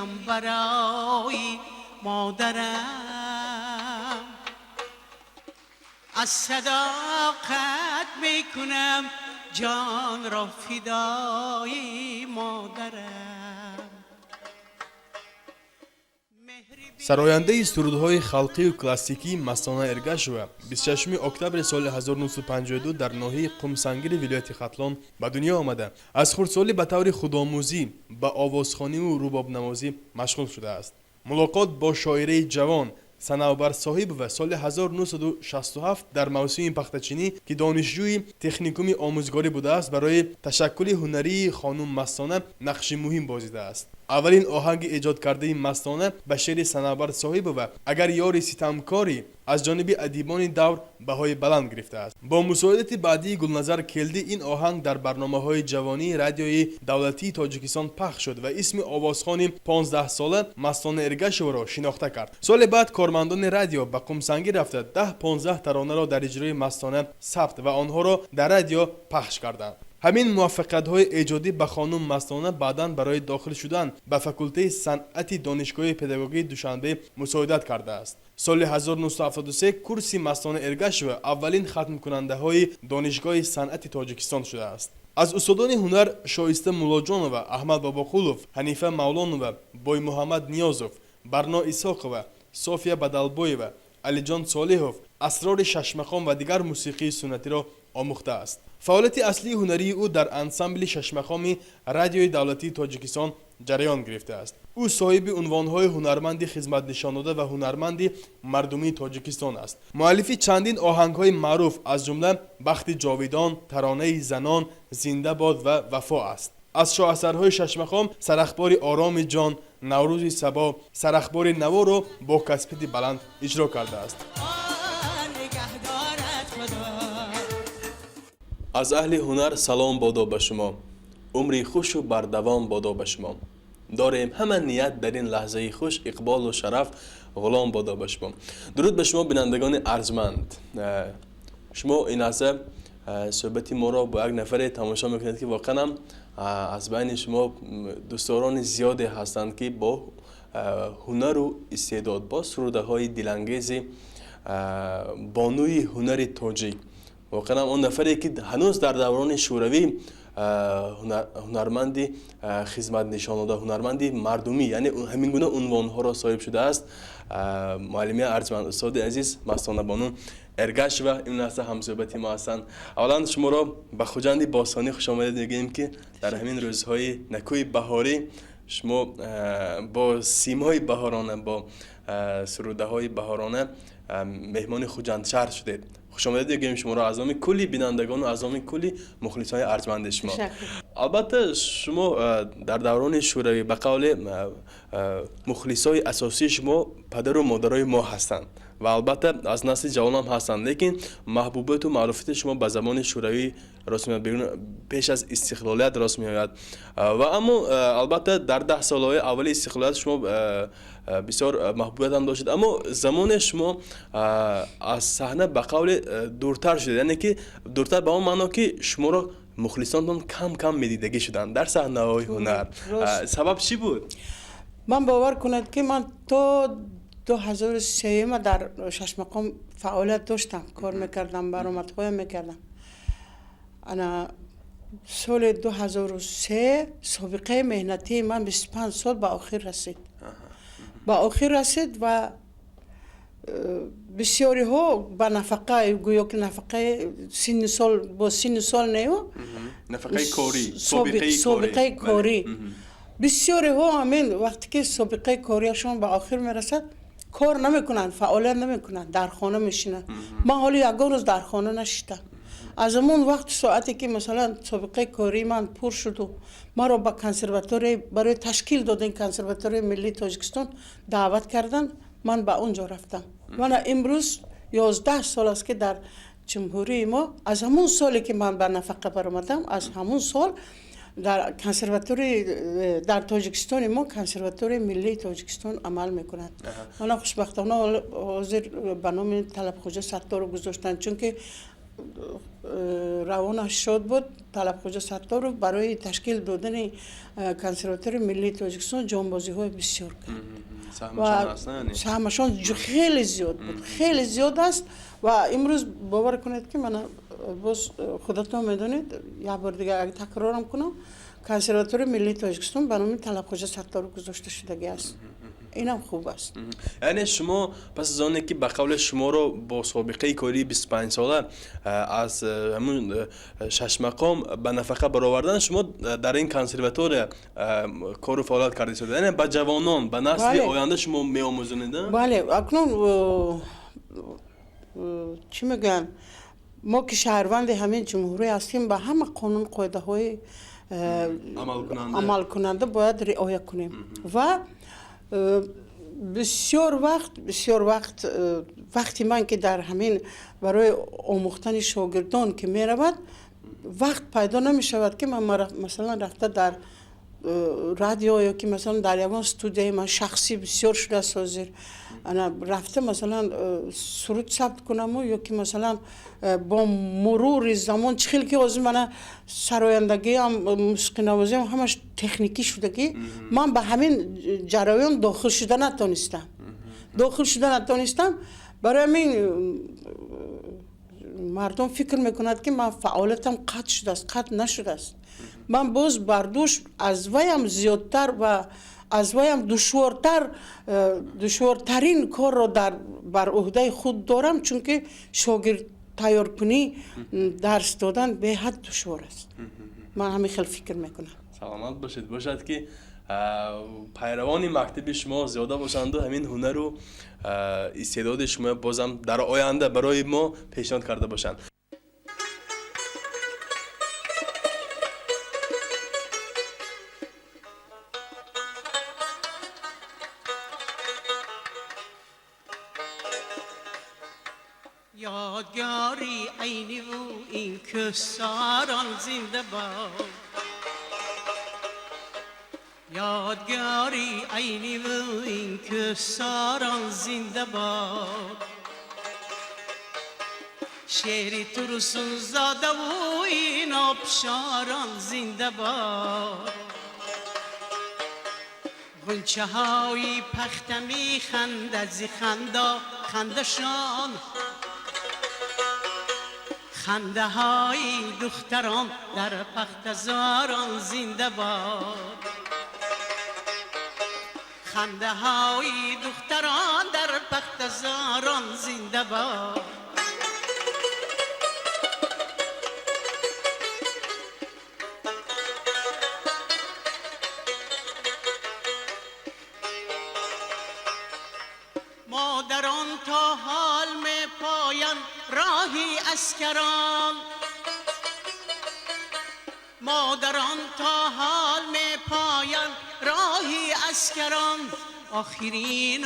میگویم برای مادرم، از صداقت میکنم جان را فدای مادرم. سراینده سرودهای خلقی و کلاسیکی مستانه ارگاشوا 26 اکتبر سال 1952 در ناحیه قمسنگیر ولایت ختلان به دنیا آمده. از خردسالی به طور خودآموزی به آوازخوانی و رباب نوازی مشغول شده است. ملاقات با شاعره جوان صنوبر صاحب و سال 1967 در موسم پختچینی که دانشجوی تکنیکوم آموزگاری بوده است برای تشکل هنری خانم مستانه نقش مهم بازیده است. اولین آهنگ ایجاد کرده مستانه به شعر صنوبر صاحب و اگر یاری ستمکاری از جانب ادیبان دور بهای بلند گرفته است. با مساعدت بعدی گلنظر کلدی این آهنگ در برنامه‌های جوانی رادیوی دولتی تاجیکستان پخش شد و اسم آوازخوان 15 ساله مستانه ارگاشوا را شناخته کرد. سال بعد کارمندان رادیو به قمسنگیر رفته 10-15 ترانه را در اجرای مستانه ثبت و آنها را در رادیو پخش کردند. همین موفقیت‌های ایجادی به خانم مستانه بعداً برای داخل شدن به فاکولته صنعتی دانشگاه پداگوژی دوشنبه مساعدت کرده است. سال 1973 کورس مستانه ارگاشوا اولین ختم کننده های دانشگاه صنعتی تاجیکستان شده است. از استادان هنر شایسته مولاجانова، احمد باباقولov، حنیفه مولانova، بوی محمد نیازov، برنا اسحاقova، صوفیا بدلبویeva، علیجان صالحov، اسرار ششمخان و دیگر موسیقی سنتی را آموخته است. فعالیت اصلی هنری او در انسامبل ششمخان رادیوی دولتی تاجیکستان جریان گرفته است. او صاحب عنوان‌های هنرمند خدمت نشان‌داده و هنرمند مردمی تاجیکستان است. مؤلف چندین آهنگ‌های معروف از جمله بخت جاویدان، ترانه زنان، زنده باد و وفا است. از شاهاثرهای ششمخان سرخبار آرام جان، نوروز صبا، سرخبار نوا را با کسبت بلند اجرا کرده است. از اهل هنر سلام بادا به شما. عمری خوش و بردوام بادا به شما. داریم همه نیت در این لحظه خوش اقبال و شرف غلام بادا به شما. درود به شما بینندگان ارجمند. شما این لحظه صحبت ما را با یک نفر تماشا میکنید که واقعا از بین شما دوستان زیادی هستند که با هنر و استعداد، با سروده های دلانگیز بانوی هنر تاجیک، واقعا اون نفری که هنوز در دوران شوروی هنرمندی خدمت نشان داده، هنرمندی مردمی، یعنی همین گونه عنوان ها را صاحب شده است. معلمه ارجمند استاد عزیز مستانه بانو ارگاشوا این لحظه همصحبت ما هستند. اولا شما را به خوجند باسانی خوش آمدید میگیم که در همین روزهای نکوی بهاری شما با سیمای بهارانه، با سروده های بهارانه مهمان خوجند شهر شدید. خوش آمدید میگیم شما را از نام کلی بینندگان و از نام کلی مخلصان ارجمند شما. البته شما در دوران شوروی به قول مخلصای اساسی شما پدر و مادرای ما هستند و البته از نسل جوان هم هستند، لیکن محبوبیت و معرفت شما به زمان شوروی راست میاد، پیش از استقلالیت راست میاد و اما البته در 10 سالهای اول استقلالیت شما بسیار محبوبیت هم داشتید، اما زمان شما از صحنه به قول دورتر شده، یعنی که دورتر به اون معنا که شما را مخلصانتون کم کم میدیدگی شدن در صحنه های هنر. سبب چی بود؟ من باور کنید که من تا 2003 ما در ششمقام فعالیت داشتم، کار میکردم، برآمدهای میکردم. انا سال 2003 سابقه مهنتی من 25 سال به آخر رسید. به آخر رسید و بسیاری ها به نفقه، گویا که نفقه سن سال با سن سال نیو، نفقه کاری، سابقه کاری. بسیاری ها همین وقتی که سابقه کاریشون به آخر میرسد کار نمیکنن، فعالیت نمیکنن، در خانه میشینن. من حالی یگان روز در خانه نشیدم. از اون وقت ساعتی که مثلا سابقه کاری من پر شد و ما را به کنسرواتوری برای تشکیل دادن کنسرواتوری ملی تاجیکستان دعوت کردن، من به اونجا رفتم. من امروز 11 سال است که در جمهوری ما، از همون سالی که من به نفقه برآمدم، از همون سال در کنسرواتوری در تاجیکستان ما کنسرواتوری ملی تاجیکستان عمل میکند. من خوشبختانه حاضر به نام طلب خوجا ستار رو گذاشتن، چون که روانش شد بود طلب خوجا ستار رو برای تشکیل دادن کنسرواتوری ملی تاجیکستان جانبازی های بسیار کرد سهمشان هستن یعنی سهمشان خیلی زیاد بود، خیلی زیاد است و امروز باور کنید که من باز خودتون میدونید یک بار دیگه اگه تکرارم کنم کنسرواتوری ملی تاجیکستان به نام طلب خوجا ستار گذاشته شدگی است. اینم خوب است. یعنی شما پس از آنه که به قول شما رو با سابقه کاری 25 ساله از همون 6 مقام به نفقه برآوردن شما در این کنسرواتور کار و فعالیت کرده شده، یعنی به جوانان به نسل آینده شما میآموزونید؟ بله اکنون چی میگن ما که شهروند همین جمهوری هستیم به همه قانون قاعده های عمل کننده باید رعایت کنیم و بسیار وقت وقتی من که در همین برای آموختن شاگردان که می رود وقت پیدا نمی شود که من مثلا رفته در رادیو یا که مثلا در یکان استودیوی من شخصی بسیار شده است حاضر انا رفته مثلا سرود ثبت کنم یا که مثلا با مرور زمان چخیل که از من سرایندگی هم موسیقی نوازی هم همش تکنیکی شده که من به همین جریان داخل شده نتونستم برای همین مردم فکر میکند که من فعالیتم قطع شده است، قطع نشده است. من باز بردوش از ویم زیادتر و از ویم دشوارترین کار را بر عهده خود دارم چون که شاگرد تیار کنی درس دادن به حد دشوار است. من همین خیلی فکر میکنم. سلامت باشد که پیروان مکتب شما زیاده باشند و همین هنر و استعداد شما بازم در آینده برای ما پیشنهاد کرده باشند. یادگاری عینی و این که ساران زنده باد یادگاری عینی و این که ساران زنده باد شعری ترسون زاده و این آبشاران زنده باد غنچه های پخته می خنده زی خندشان خنده های دختران در پخت زاران زنده باد خنده های دختران در پخت زاران زنده باد مادران تا حال می پاین راهی اسکران مادران تا حال می پاین راهی اسکران آخرین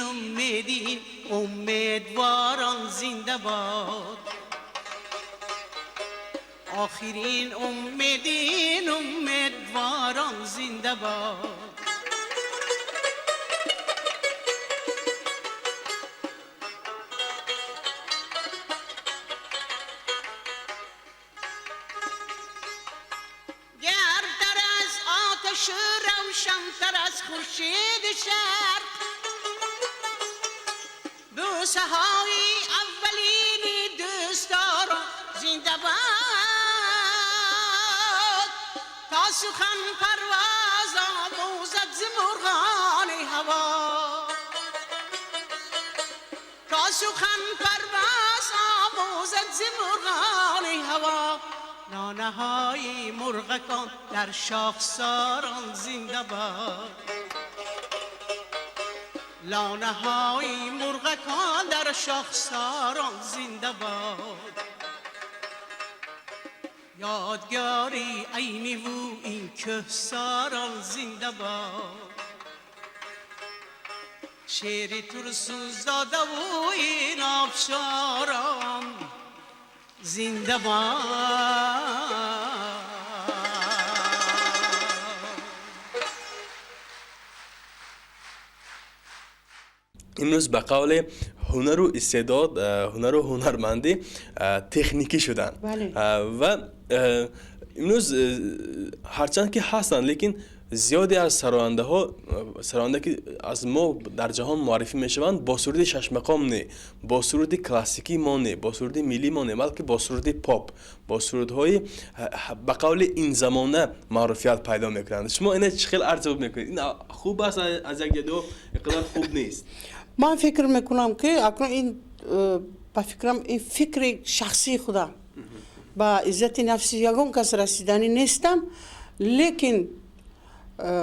امیدواران زنده باد آخرین امیدواران زنده باد روشن‌تر از خورشید شرق بوسه های اولینی دوستداران زنده باد تا سخن پرواز آموزد ز مرغان هوا تا سخن پرواز آموزد ز مرغان هوا لانه های مرغکان در شاخساران زنده باد لانه های مرغکان در شاخساران زنده باد یادگاری عینی و این کهساران زنده باد شعری ترسون زاده و این آبشاران زنده باد امروز به قول هنر و استعداد، هنر و هنرمندی تکنیکی شدن. بله. و امروز هرچند که هستن لیکن زیادی از سراینده که از ما در جهان معرفی میشوند با سرود شش مقام نه، با سرود کلاسیکی ما نه، با سرود ملی ما نه، بلکه با سرود پاپ، با سرودهای به قول این زمانه معرفیت پیدا میکنند. شما اینه چه خیلی ارزیابی میکنید؟ این خوب است از یک دو اقدار خوب نیست؟ من فکر میکنم که اکنون این با فکرم این فکر شخصی خودم با عزت نفسی یگان کس رسیدنی نیستم، لیکن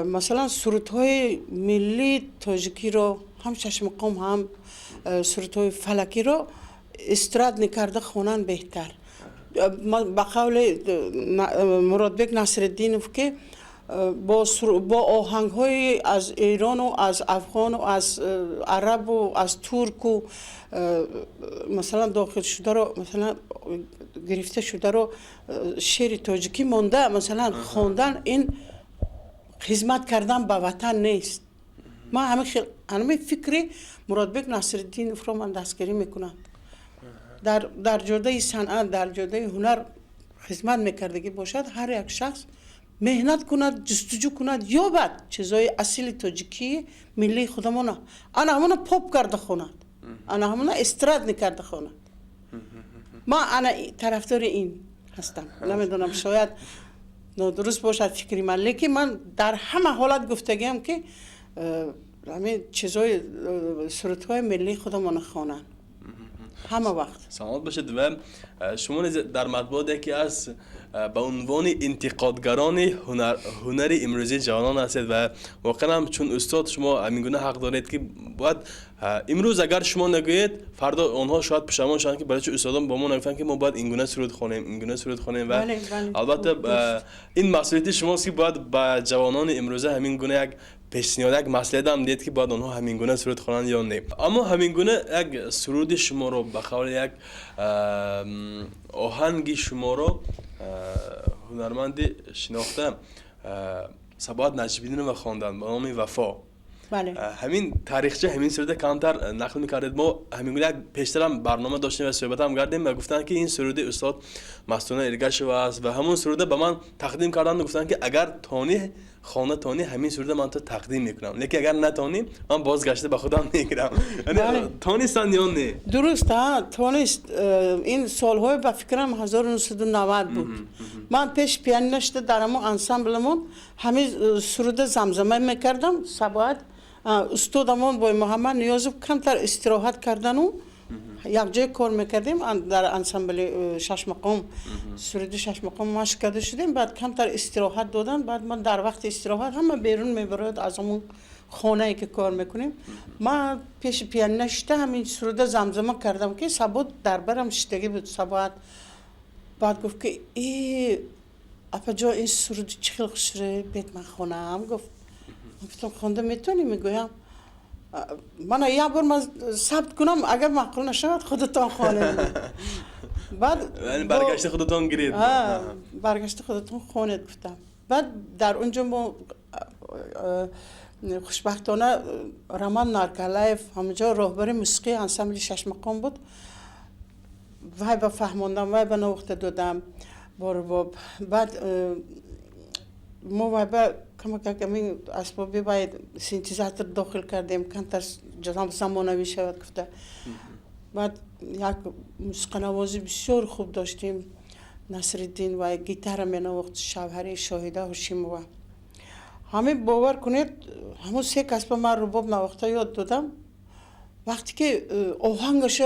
مثلا سرودهای ملی تاجیکی رو هم شش مقام هم سرودهای فلکی رو استراد نکرده خونن بهتر. با قول مرادبک نصرالدینوف که با آهنگ های از ایران و از افغان و از عرب و از ترک و مثلا داخل شده رو مثلا گرفته شده رو شعر تاجیکی مونده مثلا خواندن، این خدمت کردن به وطن نیست. من همه فکری مرادبک نصرالدینوف رو من دستگیری میکنم. در جرده صنعت، در جرده هنر خدمت میکردگی باشد، هر یک شخص مهنت کند، جستجو کند، یابد چیزای اصیل تاجیکی ملی خودمون. انا همون پاپ کرده خوند، انا همون استراد نکرده خوند. انا طرفدار این هستم. نمیدونم شاید نادرست باشد فکری من، لیکن من در همه حالت گفتگیم که همه چیزای سرودهای ملی خودمون خوانن همه وقت. سلامت باشید. و شما در مطبوعات یکی از به عنوان انتقادگران هنر امروزی جوانان هستید و واقعا هم چون استاد شما همین گونه حق دارید که باید امروز اگر شما نگویید فردا آنها شاید پشیمان شدن که برای چه استادان با ما نگفتن که ما باید این گونه سرود خوانیم، این گونه سرود خوانیم. و البته این مسئولیت شماست که باید به جوانان امروزه همین گونه یک پیشنهاد، یک مسئله هم دید که باید آنها همین گونه سرود خوانند یا نه. اما همین گونه یک سرود شما رو به قول یک آهنگ شما رو هنرمندی شناخته صباحت نجیبیدین و خواندن به نام وفا. بله. همین تاریخچه همین سرود کمتر نقل میکردید. ما همین گونه پیشتر هم برنامه داشتیم و صحبت هم کردیم و گفتن که این سرود استاد مستانه ارگشو است و همون سرود به من تقدیم کردن و گفتن که اگر تانی خانه تانی همین سرود من تو تقدیم میکنم، لیکن اگر نتانی من بازگشته به خودم میگیرم. یعنی تانیستن یا نه؟ درست ها، تانیست. این سالهای به فکرم 1990 بود. من پیش پیانیست در همون انسامبلمون همین سرود زمزمه میکردم. صباحت استادمون با محمد نیازوف کمتر استراحت کردن و یک جای کار میکردیم در انسامبل شش مقام، سرود شش مقام مشق کرده شدیم. بعد کمتر استراحت دادن، بعد من در وقت استراحت همه بیرون میبرد از همون خانه ای که کار میکنیم. من پیش پیانیست همین سرود زمزمه کردم که صبح در برم شتگی بود. صباحت بعد گفت که اپا جا این سرود چه خوش ره بیت من خونم. گفتم خونده میتونی؟ میگویم من یک بار من ثبت کنم اگر معقول نشود خودتان خوانید. بعد برگشت خودتان گرید. برگشت خودتان خوانید گفتم. بعد در اونجا ما خوشبختانه رمان نارکلایف همونجا راهبر موسیقی انسامبل شش مقام بود. وای با فهماندم، وای با نوخته دادم بارباب. بعد ما وای با کمی اسبابی باید سینتیزاتور داخل کردیم کمتر زمانوی شود گفته. بعد یک موسیقی نوازی بسیار خوب داشتیم، نصرالدین و گیتار می نواخت شوهری شاهده هاشیمووا. همه باور کنید همون سه کسب من رباب نواخته یاد دادم. وقتی که آهنگش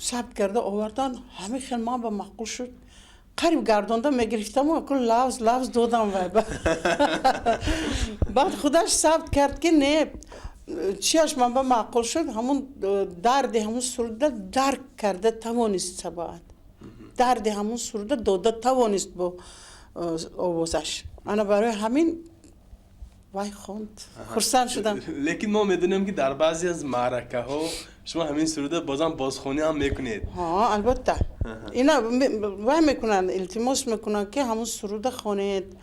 ثبت کرده آوردن همه خیلی من به معقول شد. قریب گرداندم میگرفتم و کل لفظ دادم و بعد خودش ثبت کرد که نه چیش من به معقول شد. همون درد همون سرود درک کرده توانست صباحت، درد همون سرود داده توانست با آوازش. انا برای همین وای خوند خرسند شدم. لیکن ما میدونیم که در بعضی از معرکه ها شما همین سرود بازم بازخوانی هم میکنید. ها البته اینا وای میکنن، التماس میکنن که همون سرود خوانید.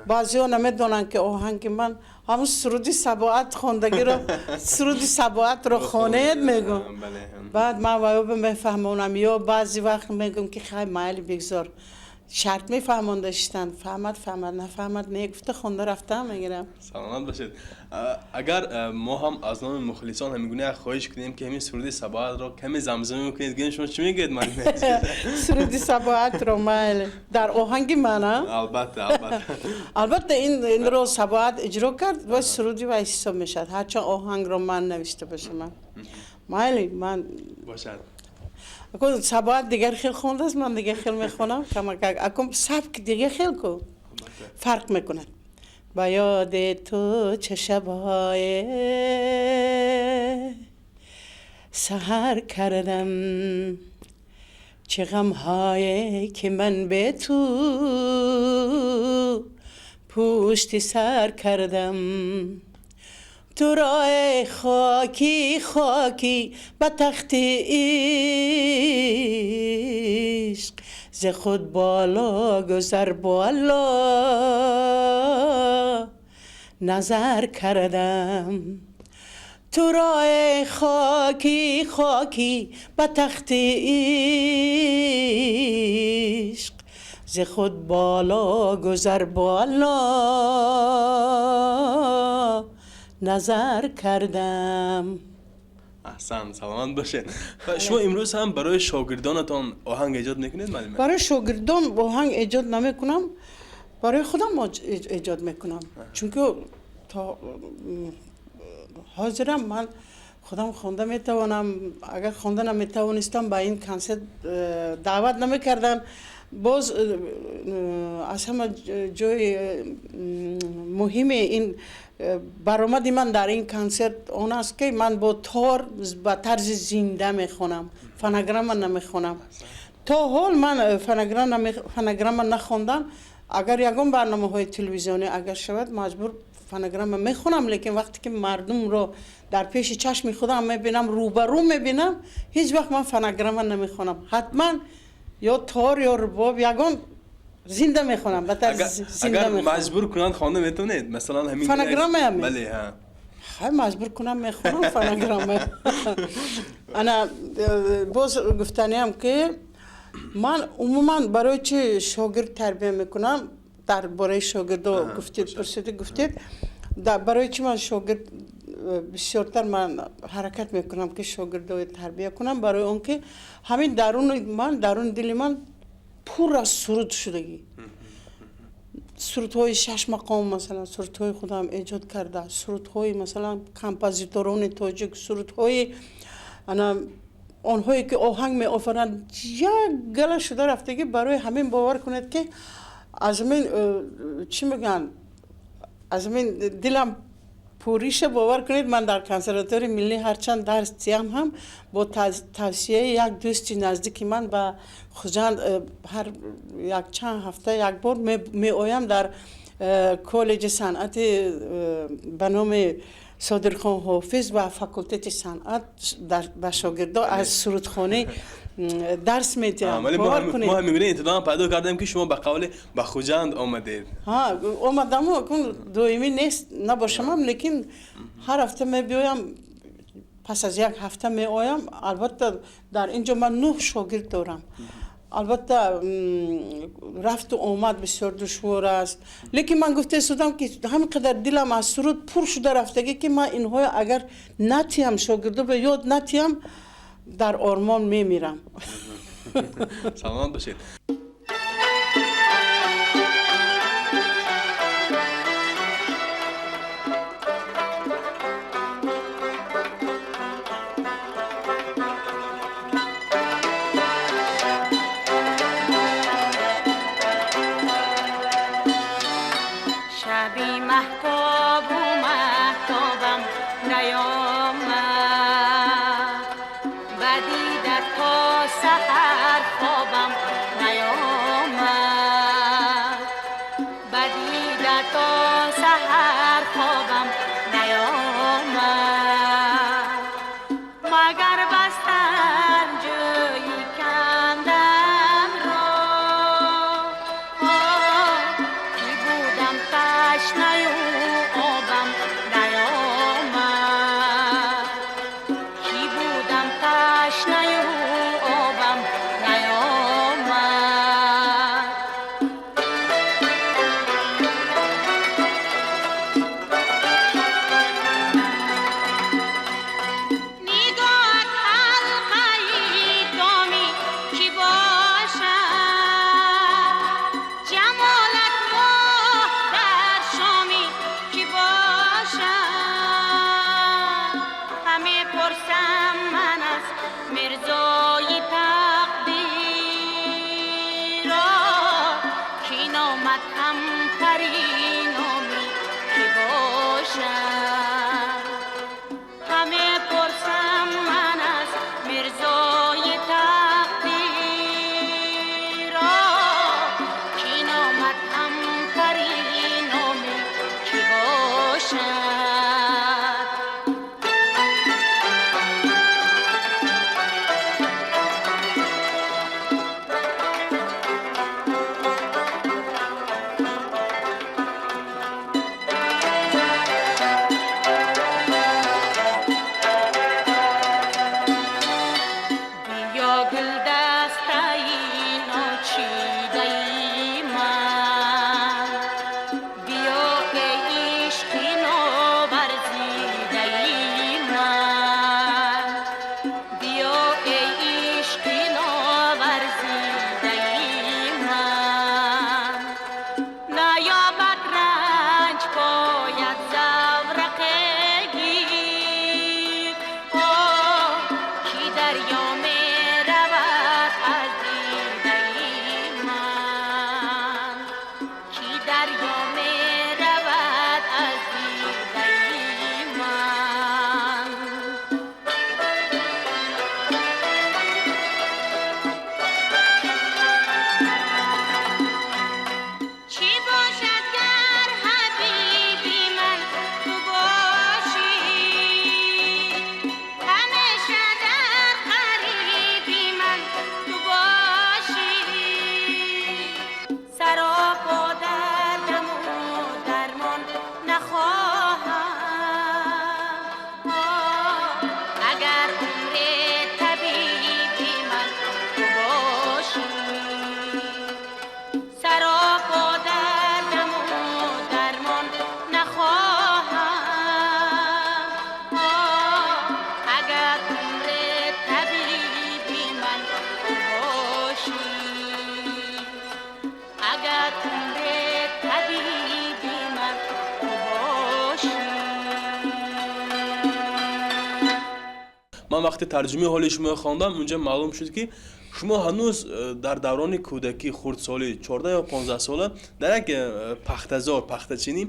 بعضی ها نمیدونن که آهنگ من همون سرودی سباعت خوندگی رو سرودی سباعت رو خوانید میگم. بعد من وایو میفهمونم یا بعضی وقت میگم که خیلی مایلی بگذار شرط میفهموندشتن فهمد نفهمد میگفته خونده رفتم میگیرم. سلامت باشید. اگر ما هم از نام مخلصان همیگونه خواهش کنیم که همین سرودی سباعت رو کمی زمزمه کنید گین شما چی میگید من سرودی سباعت رو مایل در آهنگ من البته این رو سباعت اجرا کرد و سرودی و حساب میشد هرچند آهنگ رو من نوشته باشم من مایلی من باشد. اکو سباعت دیگر خیلی خونده است من دیگر خیلی میخونم اکو سبک دیگر خیلی کو فرق میکنه. با یاد تو چه شبهای سحر کردم چه غمهای که من به تو پشت سر کردم تو راه خاکی خاکی با تخت عشق ز خود بالا گذر بالا نظر کردم تو راه خاکی خاکی با تخت عشق ز خود بالا گذر بالا نظر کردم. احسن سلامت باشین. شما امروز هم برای شاگردانتان آهنگ ایجاد میکنید معلم؟ برای شاگردان آهنگ ایجاد نمیکنم برای خودم ایجاد میکنم چون که تا حاضرم من خودم خونده میتوانم اگر خونده نمیتوانستم با این کنسرت دعوت نمیکردن باز از همه جای مهم این برآمد من در این کنسرت اون است که من با تار با طرز زنده میخونم فنگرام نمیخونم تا حال من فنگرام نخوندم اگر یگان برنامه های تلویزیونی اگر شود مجبور فنگرام میخونم لیکن وقتی که مردم رو در پیش چشم خودم میبینم روبرو میبینم هیچ وقت من فنگرام نمیخونم حتما یا تار یا رباب یگان زنده میخونم اگر مجبور کنن خوانده میتونید مثلا همین فنگرام هم بله ها خیلی مجبور کنم میخونم فنگرام انا باز گفتنیم که من عموما برای چه شاگرد تربیه میکنم در برای شاگردا گفتید برای چه من شاگرد بسیارتر من حرکت میکنم که شاگردای تربیه کنم برای اون که همین درون دل من پر از سرود شدگی سرودهای 6 مقام مثلا سرودهای خودم ایجاد کرده سرودهای مثلا کمپوزیتوران تاجیک سرودهای آنهایی که آهنگ می آفرند یک گله شده رفتگی برای همین باور کنید که از من چی میگن از من دلم پوریش باور کنید من در کنسرواتوار ملی هرچند درس دیم هم با توصیه یک دوستی نزدیکی من و خوجند هر یک چند هفته یک بار می آیم در کالج صنعت به نام صادرخان حافظ و فاکولته صنعت در شاگردا از سرودخانه درس میدیم. ولی ما هم میبینیم انتظام پیدا کردیم که شما به قول به خوجند آمدید. آمدم دویمی نیست نباشم لیکن هر هفته میبیم پس از یک هفته می آیم البته در اینجا من 9 شاگرد دارم البته رفت و آمد بسیار دشوار است لیکن من گفته سودم که همینقدر دلم از سرود پر شده رفتگی که من اینها اگر نتیم شاگردا به یاد نتیم در آرمان میمیرم. سلامت باشید. شبی مهتاب و مهتابم نیامد بدیده تا سحر خوابم نیامد بدیده تا سحر خوابم نیامد مگر بستن جایی کندم را کی بودم پرینامی که باشد. همه پرسم من از مرزای تقدیر را که نامد هم پرینامی که باشد. بیا گل دستای ناچیده من، بیا ای عشقی ناورزیده من، بیا ای عشقی ناورزیده من. نیابد رنج باید زورقه گیر، کی دریا می رود از دیده من، کی دریا می رود از دیده من. چی باشد گر حبیبی من تو باشی، همیشه در قریبی من تو باشی. سراپا دردم و درمان نخواهم، اگر عمر طبیبی من تو باشی. سراپا دردم و درمان نخواهم، اگر عمر طبیبی من تو باشی، اگر عمر طبیبی من تو باشی. من وقتی ترجمه حال شما خواندم اونجا معلوم شد که شما هنوز در دوران کودکی خردسالی 14 یا 15 ساله در یک پختزار پختچینی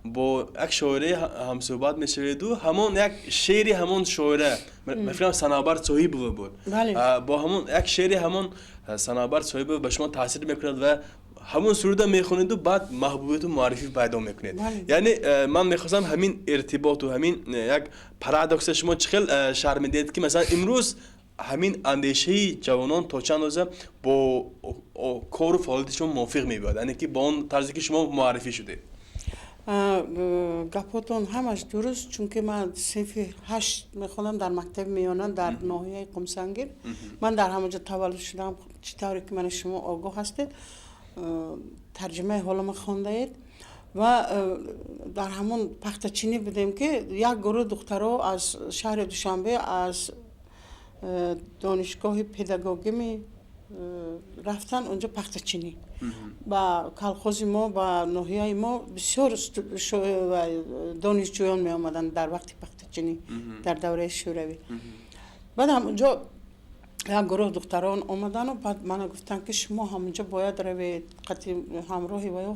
با یک شاعره هم صحبت می‌شوید و همون یک شعری همون شاعره مثلا صنابر صاحب بود. بله. با همون یک شعری همون صنابر صاحب به شما تاثیر می‌کند و همون سروده میخونید و بعد محبوبیت و معرفی پیدا میکنید. بله. یعنی من میخواستم همین ارتباط و همین یک پارادوکس شما چخیل شرم میدید که مثلا امروز همین اندیشه جوانان تا چند اندازه با کار و فعالیتشون موافق میبود، یعنی که با اون طرزی که شما معرفی شده. گپاتون همش درست، چون که من صنف 8 میخونم در مکتب میانه در ناحیه قمسنگیر. من در همونجا تولد شدم. چطوری که من شما آگاه هستید ترجمه حالم خونده اید و در همون پختچینی بودیم که یک گروه دخترها از شهر دوشنبه از دانشگاه پداگوگی می رفتن اونجا پختچینی. با کلخوز ما با ناحیه ما بسیار دانشجویان می آمدن در وقت پختچینی در دوره شوروی. بعد هم اونجا یک گروه دختران آمدن و بعد من گفتن که شما همونجا باید روید قطعی همراهی و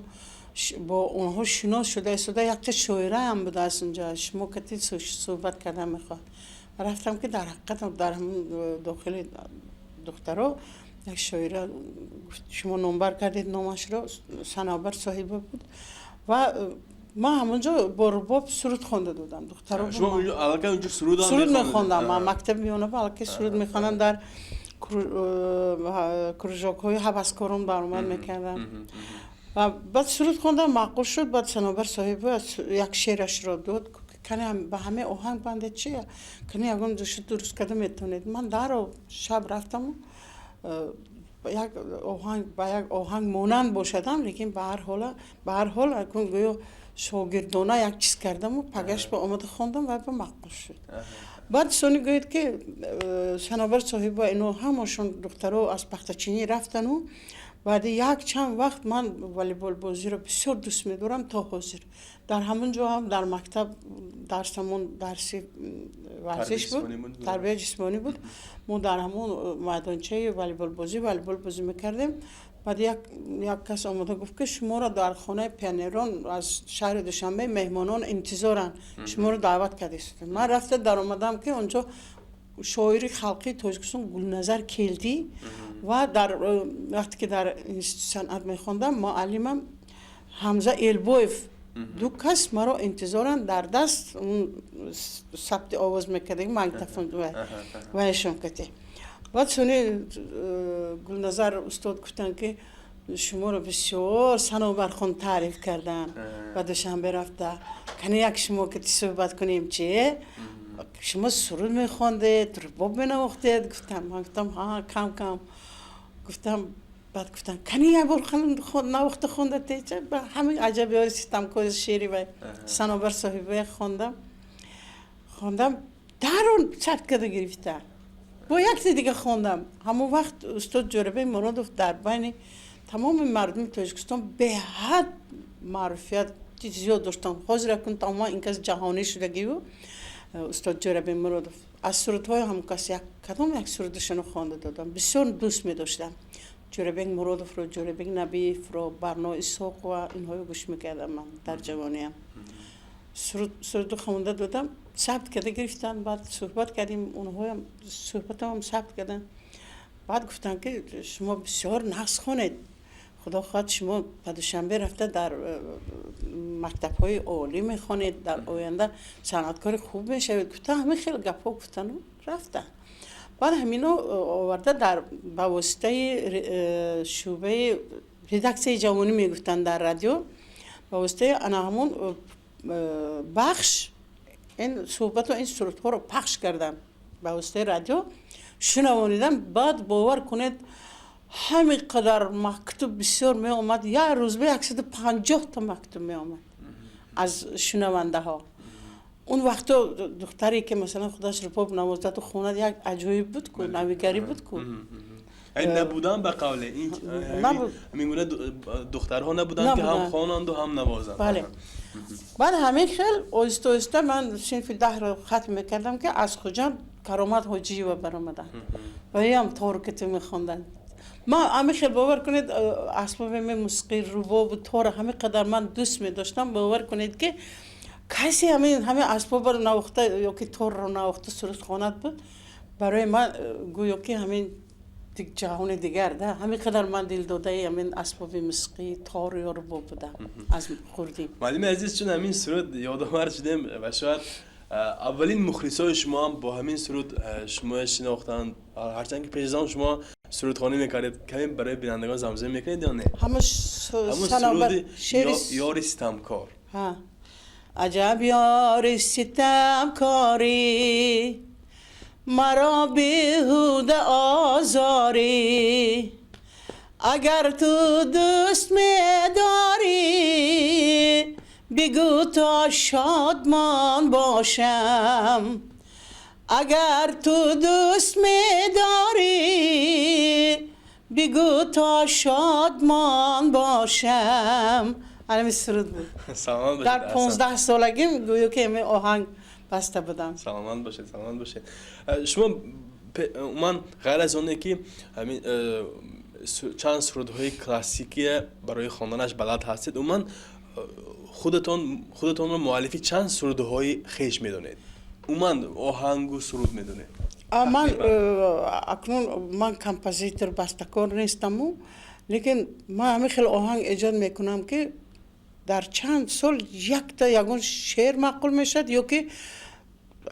با اونها شناس شده یک تا شاعره هم بوده از اونجا، شما کتی صحبت کردن میخواد. رفتم که در حقیقت در همون داخل دخترها یک شاعره شما نمبر کردید نامش رو، صنابر صاحب بود و ما همونجا با رباب سرود خونده دادم دخترها. شما اونجا سرود میخوندم. من مکتب میونه بلکه سرود میخوانم در کروژاک های هوسکاران برآمد میکردم و بعد سرود خوندم معقول شد. بعد صنابر صاحب یک شعرش را داد کنی به همه آهنگ بنده چیه کنی اگه درست کرده میتونید. من در شب رفتم یک آهنگ با یک آهنگ مانند باشدم، لیکن به هر حال اگه گویا شاگردانه یک چیز کردم و پگشت به آمده خوندم و به مقبول شد. بعد سونی گوید که صنابر صاحب و اینو همشون دخترها از پختچینی رفتن و بعد یک چند وقت من والیبال بازی رو بسیار دوست می‌دارم تا حاضر. در همونجا هم در مکتب درسمون درسی ورزش بود، تربیت جسمانی بود. ما در همون میدانچه والیبال بازی می‌کردیم. بعد یک کس آمده گفت که شما را در خانه پیانیران از شهر دوشنبه مهمانان انتظارن، شما رو دعوت کرده است. من رفته در آمدم که اونجا شاعر خلقی تاجیکستان گلنظر کلدی و در وقتی که در صنعت میخوندم معلمم حمزه ایلبویف دو کس مرا انتظارن در دست اون ثبت آواز میکرده مایکروفون و ایشون کتی. بعد سونی گلنظر استاد گفتن که شما رو بسیار صنوبر خون تعریف کردن و دوشنبه رفته کنی یک شما که صحبت کنیم چیه؟ شما سرود میخوندید، رباب مینواختید. گفتم ها کم. بعد گفتن کنی یک بار نواخته خوندید؟ همین عجبی های ستمکار شعری و صنوبر صاحبه خوندم درون ثبت کرده گرفته. با یک دیگه خوندم. همون وقت استاد جوربه مرادوف در بین تمام مردم تاجیکستان به حد معرفیت زیاد داشتن. حاضر کن تمام این کس جهانی شدگی بود. استاد جوربه مرادوف از سرودهای هم کسی کدام یک سرودشون خونده دادم. بسیار دوست می داشتم. جوربه مرادوف رو، جوربه نبیف رو، برنا اسحاق و اینها رو گوش میکردم من در جوانیم. سرود خونده دادم، ثبت کرده گرفتن. بعد صحبت کردیم، اونها هم صحبت هم ثبت کردن. بعد گفتن که شما بسیار نقص خوانید، خدا خواهد شما دوشنبه رفته در مکتب های عالی میخوانید، در آینده صنعتکار خوب میشوید. گفتن همه خیلی گپا گفتن رفتن. بعد همینو آورده در با واسطه شعبه ردکسیون جوانی میگفتن در رادیو، با واسطه انا همون بخش این صحبت و این سرودها رو پخش کردم با واسطه رادیو شنوانیدم. بعد باور کنید همین قدر مکتوب بسیار می آمد، یک روز به 150 تا مکتوب می آمد از شنونده ها. اون وقتا دختری که مثلا خودش رباب نوازده تو خونه یک عجایب بود که نویگری بود که این نبودن به قول این میگونه دخترها نبودن که هم خوانند و هم نوازند. بله. بعد همین خیلی آهسته من صنف 10 رو ختم میکردم که از کجا کرامت حاجی و برآمدن و هم تارکت میخوندن. ما همین خیلی باور کنید اسباب موسیقی رباب و تار همین قدر من دوست می‌داشتم. باور کنید که کسی همین اسباب رو نواخته یا که تار رو نواخته سرود خواند بود برای من گویا که همین جهان دیگر ده. همین قدر من دل داده همین اسباب موسیقی تار یا رباب بودم از خوردیم. معلم عزیز چون همین سرود یادآور شدیم و شاید اولین مخلصای شما هم با همین سرود شما شناختن، هرچند که پیش از آن شما سرودخوانی میکردید، کمی برای بینندگان زمزمه میکنید یا نه؟ همون سرود یار ستمکار. ها عجب یار ستمکاری مرا بیهوده آزاری، اگر تو دوست می‌داری بگو تا شادمان باشم، اگر تو دوست می‌داری بگو تا شادمان باشم. همین سرود بود. در 15 سالگی گویا که همین آهنگ بسته بودم. سلامت باشید. شما من غیر از اونه که همین چند سرودهای کلاسیکی برای خواندنش بلد هستید، من خودتون رو مؤلفی چند سرودهای خویش میدونید؟ من آهنگ و سرود میدونید؟ من اکنون من کمپوزیتور بسته‌کار نیستم، لیکن من همین خیلی آهنگ ایجاد میکنم که در چند سال یگان شعر معقول میشد، یا که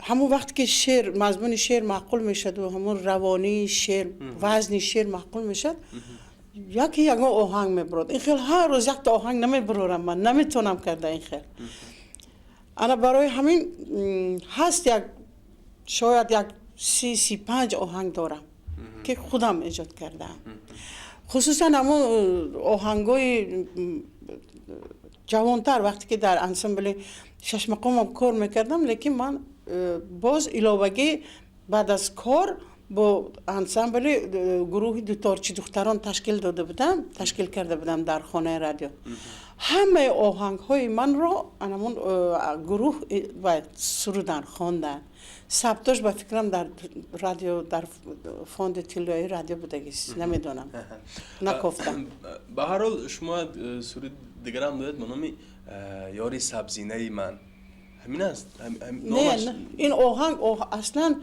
همون وقت که شعر مضمون شعر معقول میشد و همون روانی شعر وزن شعر معقول میشد، یگان آهنگ میبرد. این خیلی هر روز یک تا آهنگ نمیبرم، من نمیتونم کرده این خیلی. انا برای همین هست شاید یک 35 آهنگ دارم که خودم ایجاد کردم. خصوصا همون آهنگای جوانتر وقتی که در انسمبل شش مقام کار میکردم، لیکن من باز علاوه بعد از کار با انسامبل گروه دوتارچی دختران تشکیل کرده بودم در خانه رادیو. همه آهنگ های من رو انمون گروه باید سرودن خواندن. ثبتش به فکرم در رادیو در فوند طلایی رادیو بودگیست نمیدونم نگفتم. به هر حال شما سرود دیگر هم دارید به نام یاری سبزینه من همین است. نه این آهنگ اصلا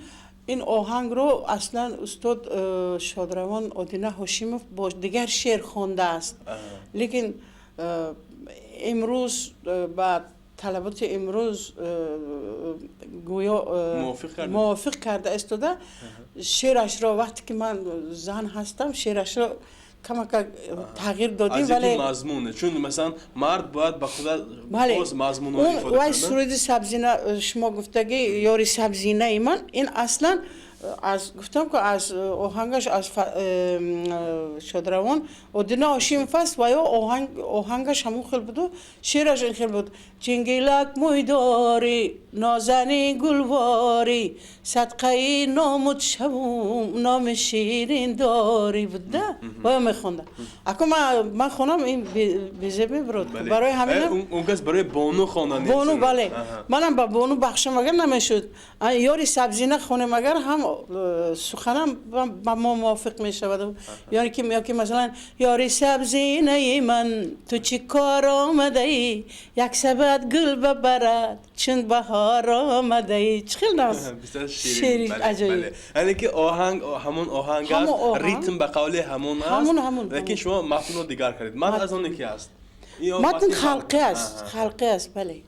این آهنگ رو اصلا استاد شادروان آدینه هاشیموف با دیگر شعر خوانده است. لیکن امروز با طلبات امروز گویا موافق کرده استاده شعرش را وقتی که من زن هستم شعرش را کم تغییر دادیم ولی مضمونه چون مثلا مرد باید به خدا باز مضمون رو ifade کنه. وای سرود سبزینه شما گفتگی یاری سبزینه من این اصلا از گفتم که از آهنگش از شادروان ادینه هاشیموف است و یا آهنگش همون خیلی بود و شعرش این خیلی بود. جنگلک موی داری نازنی گلواری صدقه نامت شوم نام شیرین داری بوده و یا میخونده. اکو من خونم این بیزه ببرد برای همین اون کس برای بانو خوندن. بانو بله منم با بانو بخشم اگر نمیشد یاری سبزینه خونم اگر هم سخنم با ما موافق می شود. یعنی که مثلا یاری سبزینه من تو چی کار آمده ای یک سبد گل ببرد چون بهار آمده ای. خیلی ناز شیرین عجیب. یعنی که آهنگ همون آهنگ است ریتم به قول همون است لیکن شما متن رو دیگر کردید. متن از اون کی است؟ متن خلقی است بله.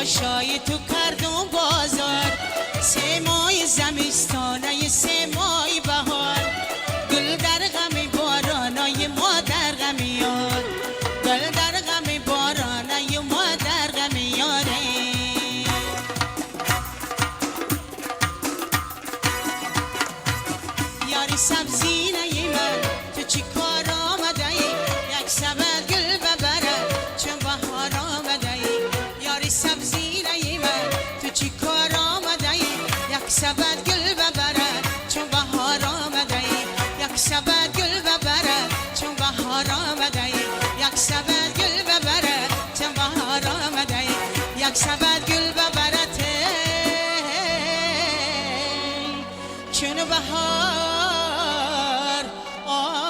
شای تو کردم بازار سه ماه زمستانه سه ماه بهار گل در غم بارانای ما در غم یار گل در غم بارانای ما در غم یاره سبد گل ببرد چون بهار آمده یک سبد گل ببرد چون بهار آمده یک سبد گل ببرد چون بهار آمده یک سبد گل ببرد چون بهار آمده.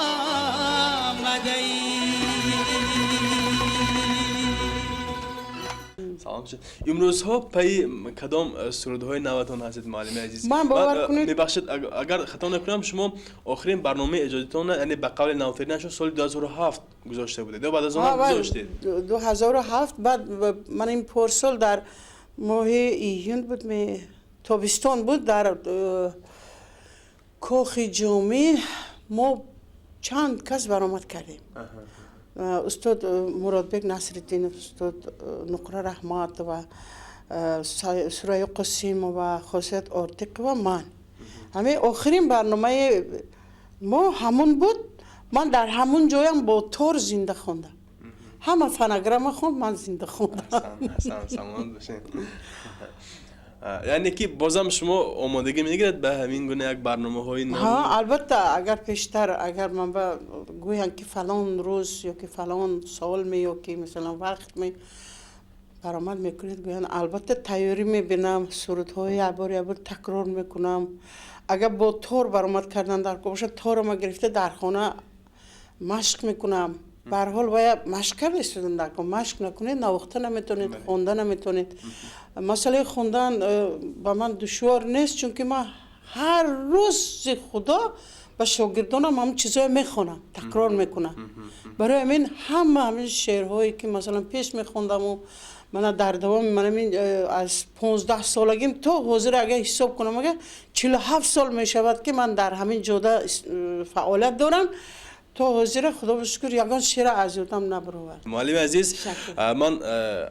سلام شد. امروز ها پی کدام سرودهای نوتان هستید معلم عزیز؟ من باور کنید میبخشید اگر خطا نکنم شما آخرین برنامه اجرایتان یعنی به قول نوفرینش سال 2007 گذاشته بودید یا بعد از اون گذاشتید؟ 2007 بعد من این پارسال در ماه ایون بود تابستان بود در کاخ جامع ما چند کس برآمد کردیم. استاد مرادبک نصرالدین، استاد نقره رحمت و سرای قسیم و خاصیت آرتیق و من. همه آخرین برنامه ما همون بود. من در همون جایم با تور زنده خوندم. همه فنگرام خوند، من زنده خوندم. سلامت باشین. یعنی که بازم شما آمادگی میگیرید به همین گونه یک برنامه های نو؟ ها البته اگر پیشتر اگر من گویم که فلان روز یا که فلان سال می یا که مثلا وقت می برآمد میکنید گویم البته تیاری میبینم، سرودهای یه بار تکرار میکنم. اگر با تور برآمد کردن در کوشش تور ما گرفته در خانه مشق میکنم. به هر حال باید مشق کرد استودن در کنم، مشق نکنید نواخته نمیتونید، خونده نمیتونید. مسئله خوندن با من دشوار نیست چون که من هر روز خدا به شاگردانم هم چیزای میخونم، تکرار میکنم. برای همین همین شعرهایی که مثلا پیش میخوندم و من در دوام من از 15 سالگیم تا حاضر اگه حساب کنم اگه 47 سال میشود که من در همین جاده فعالیت دارم. تا حاضر خدا بشکر یگان شعر از یادم نبرود. معلم عزیز من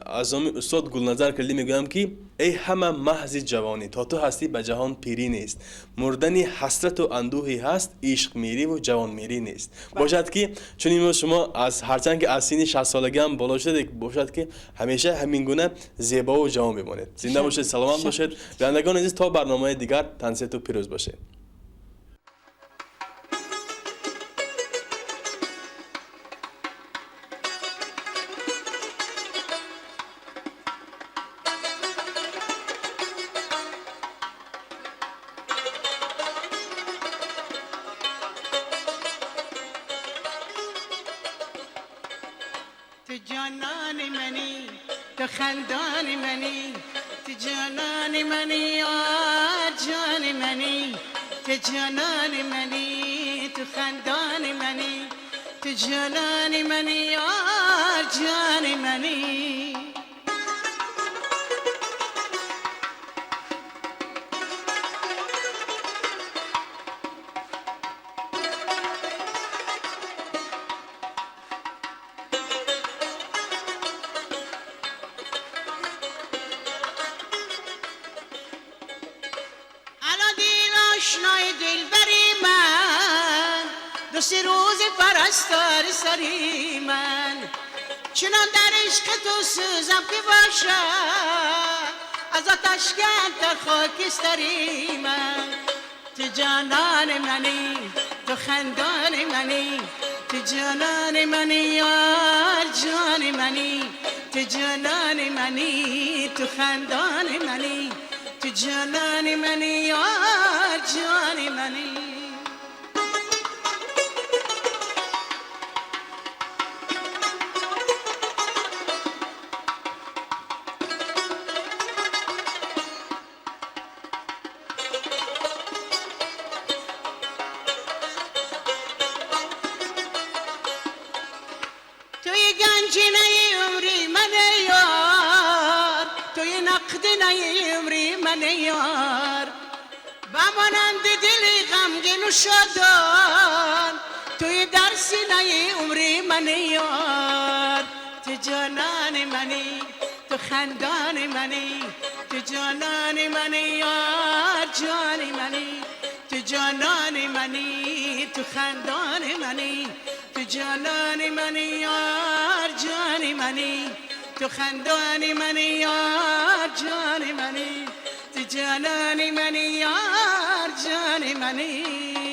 از استاد گلنظر کلی میگویم که ای همه محض جوانی تا تو هستی به جهان پیری نیست، مردنی حسرت و اندوهی هست، عشق میری و جوان میری نیست. باشد که چون این شما از هرچند که از سن 60 سالگی هم بالا شده باشد که همیشه همین گونه زیبا و جوان بمانید. زنده باشید، سلامت باشید. بینندگان عزیز تا برنامه دیگر تنصیت و پیروز باشید. تو جانان منی، تو خندان منی، تو جانان منی، جان منی، تو جانان منی، تو خندان منی، تو جانان منی، جان منی. آشنای دلبری من، دو سه روز پرستار سری من، چنان در عشق تو سوزم که باشد از آتش در خاکستری من. تو جانان منی، تو خندان منی، تو جانان منی، یار جان منی، تو جانان منی، تو خندان منی، تو جانان منی، یار جان منی. توی گنجینه عمری من یار، توی نقدینه عمری من یار، و مانند دلی غمگین و شادان، توی در سینه عمری من یار. تو جانان منی، تو خندان منی، تو جانان منی، یار جان منی، تو جانان منی، تو خندان منی، تو جانان منی، یار جان منی، تو خندان منی، یار جان منی، تو جانانی منی یار جان منی